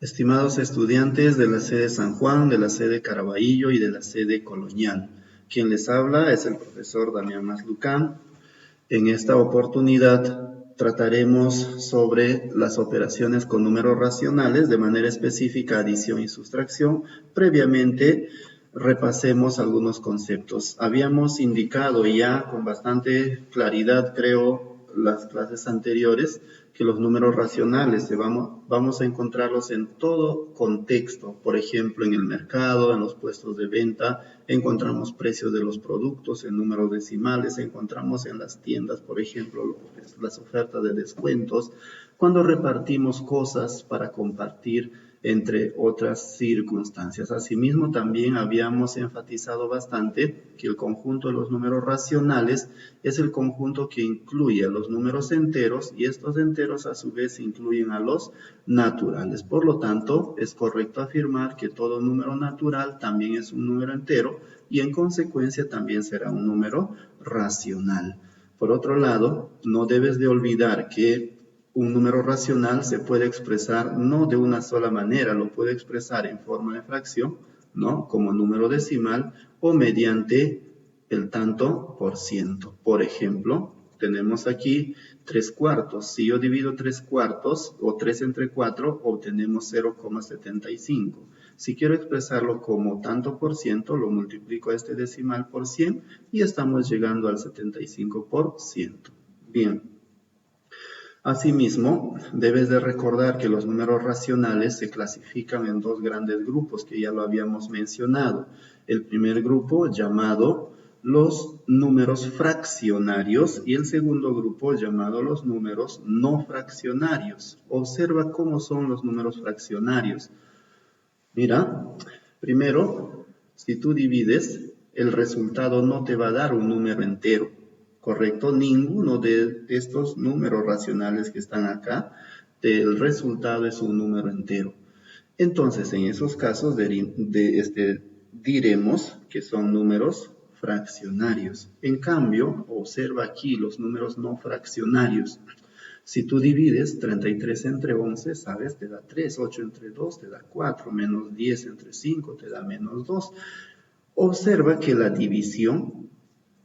Estimados estudiantes de la sede San Juan, de la sede Caraballo y de la sede Colonial, quien les habla es el profesor Damián Maslucán. En esta oportunidad trataremos sobre las operaciones con números racionales, de manera específica adición y sustracción. Previamente repasemos algunos conceptos. Habíamos indicado ya con bastante claridad, creo, las clases anteriores, que los números racionales vamos a encontrarlos en todo contexto. Por ejemplo, en el mercado, en los puestos de venta, encontramos precios de los productos en números decimales, encontramos en las tiendas, por ejemplo, las ofertas de descuentos, cuando repartimos cosas para compartir, entre otras circunstancias. Asimismo, también habíamos enfatizado bastante que el conjunto de los números racionales es el conjunto que incluye a los números enteros y estos enteros a su vez incluyen a los naturales. Por lo tanto, es correcto afirmar que todo número natural también es un número entero y en consecuencia también será un número racional. Por otro lado, no debes de olvidar que un número racional se puede expresar no de una sola manera, lo puede expresar en forma de fracción, ¿no? Como número decimal o mediante el tanto por ciento. Por ejemplo, tenemos aquí 3/4. Si yo divido 3/4 o 3 entre 4, obtenemos 0,75. Si quiero expresarlo como tanto por ciento, lo multiplico a este decimal por 100 y estamos llegando al 75%. Bien. Asimismo, debes de recordar que los números racionales se clasifican en dos grandes grupos que ya lo habíamos mencionado. El primer grupo llamado los números fraccionarios y el segundo grupo llamado los números no fraccionarios. Observa cómo son los números fraccionarios. Mira, primero, si tú divides, el resultado no te va a dar un número entero. ¿Correcto? Ninguno de estos números racionales que están acá, el resultado es un número entero. Entonces, en esos casos diremos que son números fraccionarios. En cambio, observa aquí los números no fraccionarios. Si tú divides 33 entre 11, sabes, te da 3, 8 entre 2 te da 4, menos 10 entre 5 te da menos 2. Observa que la división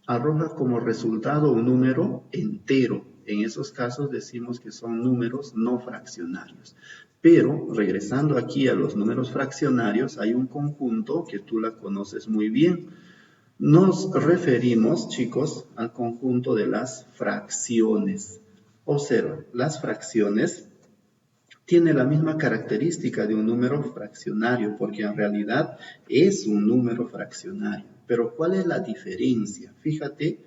arroja como resultado un número entero. En esos casos decimos que son números no fraccionarios. Pero, regresando aquí a los números fraccionarios, hay un conjunto que tú la conoces muy bien. Nos referimos, chicos, al conjunto de las fracciones. Observa, las fracciones tiene la misma característica de un número fraccionario, porque en realidad es un número fraccionario. Pero ¿cuál es la diferencia? Fíjate,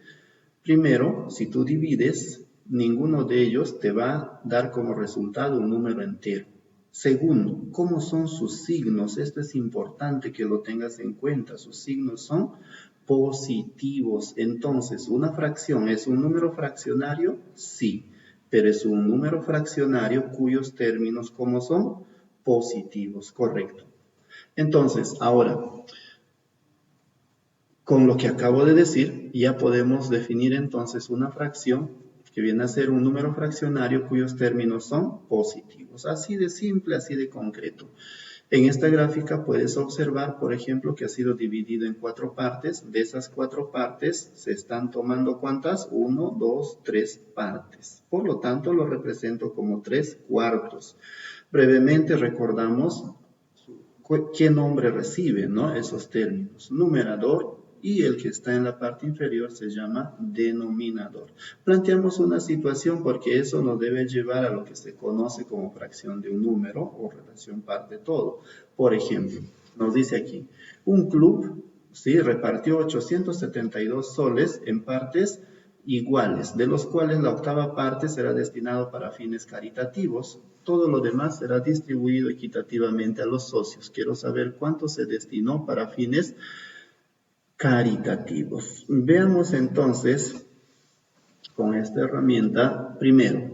primero, si tú divides, ninguno de ellos te va a dar como resultado un número entero. Segundo, ¿cómo son sus signos? Esto es importante que lo tengas en cuenta. Sus signos son positivos. Entonces, ¿una fracción es un número fraccionario? Sí, pero es un número fraccionario cuyos términos, ¿cómo son? Positivos, correcto. Entonces, ahora, con lo que acabo de decir, ya podemos definir entonces una fracción que viene a ser un número fraccionario cuyos términos son positivos. Así de simple, así de concreto. En esta gráfica puedes observar, por ejemplo, que ha sido dividido en 4 partes. De esas 4 partes se están tomando ¿cuántas? 1, 2, 3 partes. Por lo tanto, lo represento como 3/4. Brevemente recordamos qué nombre recibe, ¿no? Esos términos. Numerador y el que está en la parte inferior se llama denominador. Planteamos una situación porque eso nos debe llevar a lo que se conoce como fracción de un número o relación par de todo. Por ejemplo, nos dice aquí, un club, ¿sí?, repartió 872 soles en partes iguales, de los cuales la octava parte será destinado para fines caritativos. Todo lo demás será distribuido equitativamente a los socios. Quiero saber cuánto se destinó para fines caritativos. Veamos entonces con esta herramienta, primero,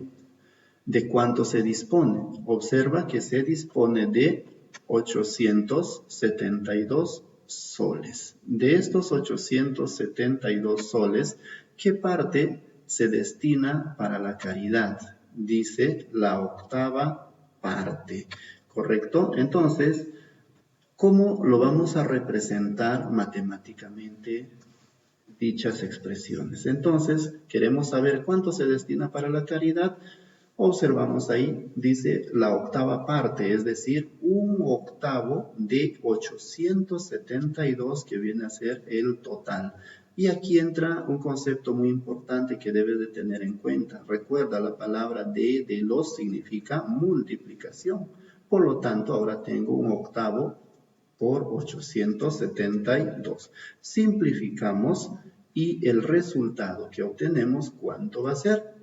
de cuánto se dispone. Observa que se dispone de 872 soles. De estos 872 soles, ¿qué parte se destina para la caridad? Dice la octava parte. ¿correcto? Entonces, ¿cómo lo vamos a representar matemáticamente dichas expresiones? Entonces, queremos saber cuánto se destina para la caridad. Observamos ahí, dice la octava parte, es decir, 1/8 de 872, que viene a ser el total. Y aquí entra un concepto muy importante que debes de tener en cuenta. Recuerda, la palabra de los significa multiplicación. Por lo tanto, ahora tengo 1/8 por 872. Simplificamos y el resultado que obtenemos, ¿cuánto va a ser?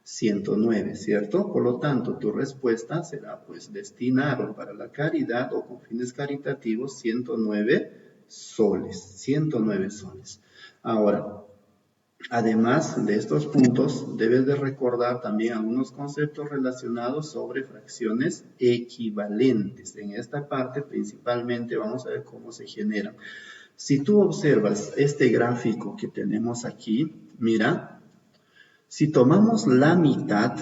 109, ¿cierto? Por lo tanto, tu respuesta será, pues, destinaron para la caridad o con fines caritativos 109 soles. 109 soles. Ahora, además de estos puntos, debes de recordar también algunos conceptos relacionados sobre fracciones equivalentes. En esta parte, principalmente, vamos a ver cómo se generan. Si tú observas este gráfico que tenemos aquí, mira, si tomamos la mitad,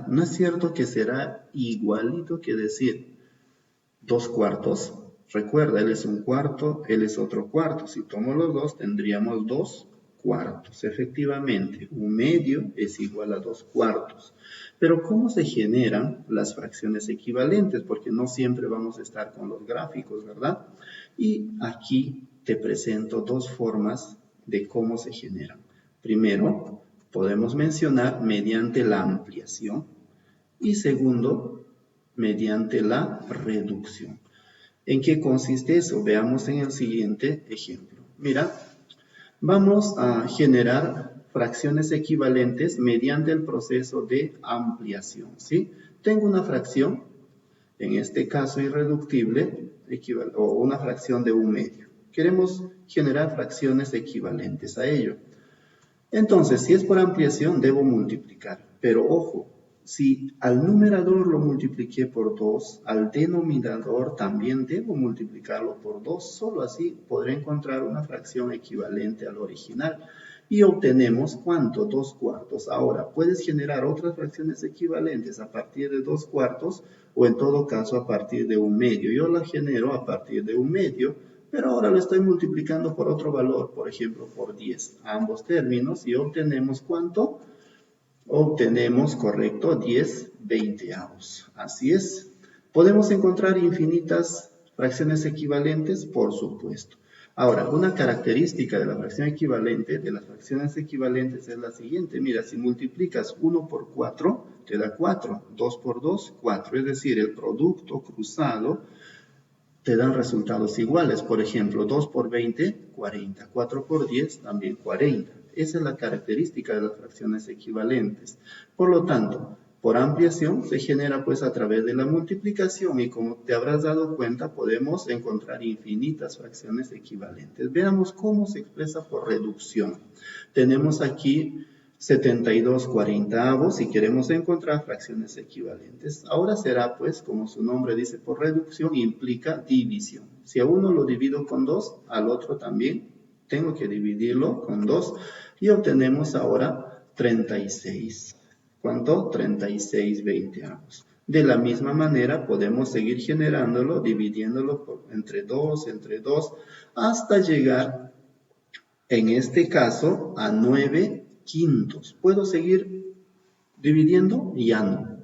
¿no es cierto que será igualito que decir 2/4? Recuerda, él es un cuarto, él es otro cuarto. Si tomo los dos, tendríamos 2/4. Efectivamente, 1/2 es igual a 2/4. Pero ¿cómo se generan las fracciones equivalentes? Porque no siempre vamos a estar con los gráficos, ¿verdad? Y aquí te presento dos formas de cómo se generan. Primero, podemos mencionar mediante la ampliación y segundo, mediante la reducción. ¿En qué consiste eso? Veamos en el siguiente ejemplo. Mira, vamos a generar fracciones equivalentes mediante el proceso de ampliación, ¿sí? Tengo una fracción, en este caso irreductible, o una fracción de 1/2. Queremos generar fracciones equivalentes a ello. Entonces, si es por ampliación, debo multiplicar. Pero ojo, si al numerador lo multipliqué por 2, al denominador también debo multiplicarlo por 2. Solo así podré encontrar una fracción equivalente al original. Y obtenemos, ¿cuánto? 2/4. Ahora, puedes generar otras fracciones equivalentes a partir de 2/4 o en todo caso a partir de 1/2. Yo la genero a partir de 1/2. Pero ahora lo estoy multiplicando por otro valor, por ejemplo, por 10, a ambos términos, y obtenemos ¿cuánto? Obtenemos, correcto, 10/20. Así es. ¿Podemos encontrar infinitas fracciones equivalentes? Por supuesto. Ahora, una característica de la fracción equivalente, de las fracciones equivalentes, es la siguiente. Mira, si multiplicas 1 por 4, te da 4. 2 por 2, 4. Es decir, el producto cruzado te dan resultados iguales. Por ejemplo, 2 por 20, 40. 4 por 10, también 40. Esa es la característica de las fracciones equivalentes. Por lo tanto, por ampliación se genera pues a través de la multiplicación y como te habrás dado cuenta podemos encontrar infinitas fracciones equivalentes. Veamos cómo se expresa por reducción. Tenemos aquí 72/40 si queremos encontrar fracciones equivalentes. Ahora será pues, como su nombre dice, por reducción implica división. Si a uno lo divido con 2, al otro también tengo que dividirlo con 2 y obtenemos ahora 36. ¿Cuánto? 36/20. De la misma manera podemos seguir generándolo, dividiéndolo entre 2, hasta llegar, en este caso, a 9/5. ¿Puedo seguir dividiendo? Ya no.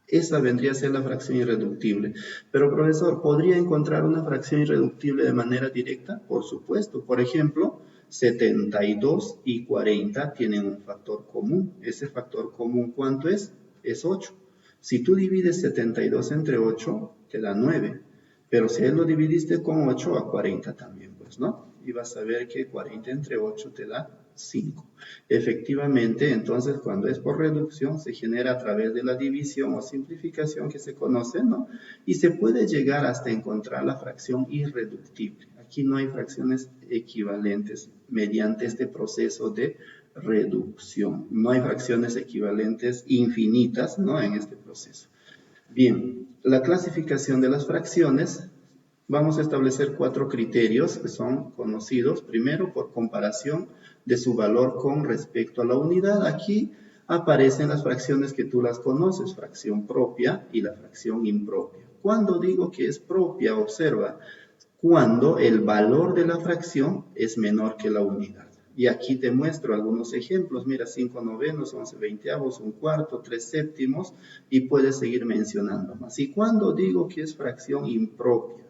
Esa vendría a ser la fracción irreductible. Pero, profesor, ¿podría encontrar una fracción irreductible de manera directa? Por supuesto. Por ejemplo, 72 y 40 tienen un factor común. Ese factor común, ¿cuánto es? Es 8. Si tú divides 72 entre 8, te da 9. Pero si él lo dividiste con 8, a 40 también, pues, ¿no? Y vas a ver que 40 entre 8 te da 5. Efectivamente, entonces, cuando es por reducción, se genera a través de la división o simplificación que se conoce, ¿no? Y se puede llegar hasta encontrar la fracción irreductible. Aquí no hay fracciones equivalentes mediante este proceso de reducción. No hay fracciones equivalentes infinitas, ¿no? En este proceso. Bien, la clasificación de las fracciones. Vamos a establecer 4 criterios que son conocidos. Primero, por comparación de su valor con respecto a la unidad. Aquí aparecen las fracciones que tú las conoces, fracción propia y la fracción impropia. Cuando digo que es propia, observa, cuando el valor de la fracción es menor que la unidad. Y aquí te muestro algunos ejemplos. Mira, 5 novenos, 11 veinteavos, 1/4, 3 séptimos, y puedes seguir mencionando más. Y cuando digo que es fracción impropia,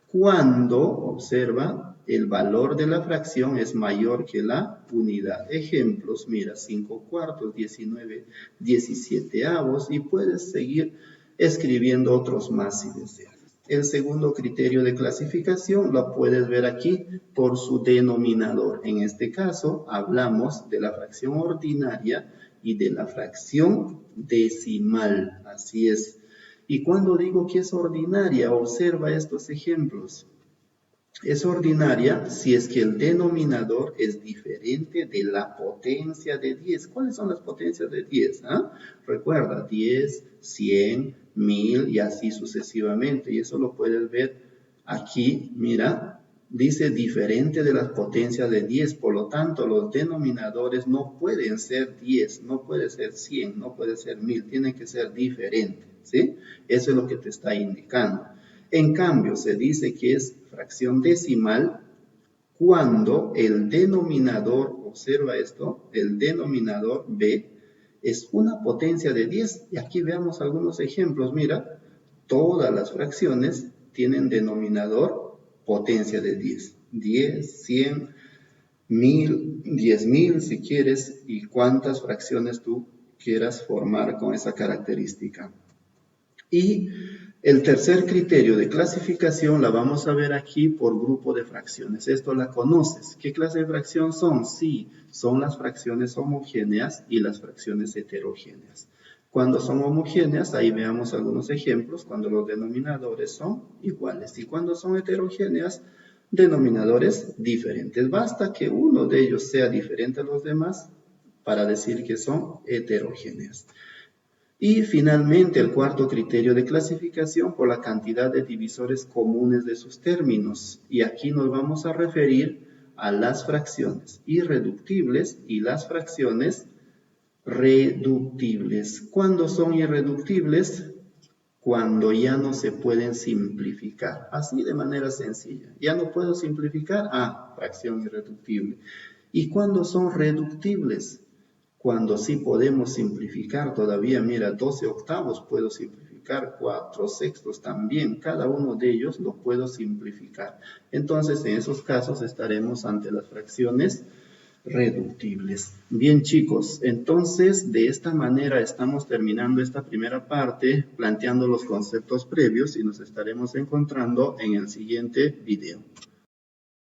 cuando, observa, el valor de la fracción es mayor que la unidad. Ejemplos, mira, 5/4, 19 17avos, y puedes seguir escribiendo otros más si deseas. El segundo criterio de clasificación lo puedes ver aquí por su denominador. En este caso, hablamos de la fracción ordinaria y de la fracción decimal. Así es. Y cuando digo que es ordinaria, observa estos ejemplos. Es ordinaria si es que el denominador es diferente de la potencia de 10. ¿Cuáles son las potencias de 10? Recuerda, 10, 100, 1000 y así sucesivamente. Y eso lo puedes ver aquí, mira, dice diferente de las potencias de 10. Por lo tanto, los denominadores no pueden ser 10, no puede ser 100, no puede ser 1000. Tienen que ser diferentes, ¿sí? Eso es lo que te está indicando. En cambio, se dice que es fracción decimal cuando el denominador, observa esto, el denominador b es una potencia de 10. Y aquí veamos algunos ejemplos. Mira, todas las fracciones tienen denominador potencia de 10. 10, 100, 1000, 10.000 si quieres, y cuántas fracciones tú quieras formar con esa característica. Y el tercer criterio de clasificación la vamos a ver aquí por grupo de fracciones. Esto la conoces. ¿Qué clase de fracción son? Sí, son las fracciones homogéneas y las fracciones heterogéneas. Cuando son homogéneas, ahí veamos algunos ejemplos, cuando los denominadores son iguales. Y cuando son heterogéneas, denominadores diferentes. Basta que uno de ellos sea diferente a los demás para decir que son heterogéneas. Y finalmente, el cuarto criterio de clasificación por la cantidad de divisores comunes de sus términos. Y aquí nos vamos a referir a las fracciones irreductibles y las fracciones reductibles. ¿Cuándo son irreductibles? Cuando ya no se pueden simplificar. Así de manera sencilla. Ya no puedo simplificar. Fracción irreductible. ¿Y cuándo son reductibles? Cuando sí podemos simplificar todavía, mira, 12 octavos puedo simplificar, 4 sextos también, cada uno de ellos lo puedo simplificar. Entonces, en esos casos estaremos ante las fracciones reductibles. Bien, chicos, entonces de esta manera estamos terminando esta primera parte, planteando los conceptos previos y nos estaremos encontrando en el siguiente video.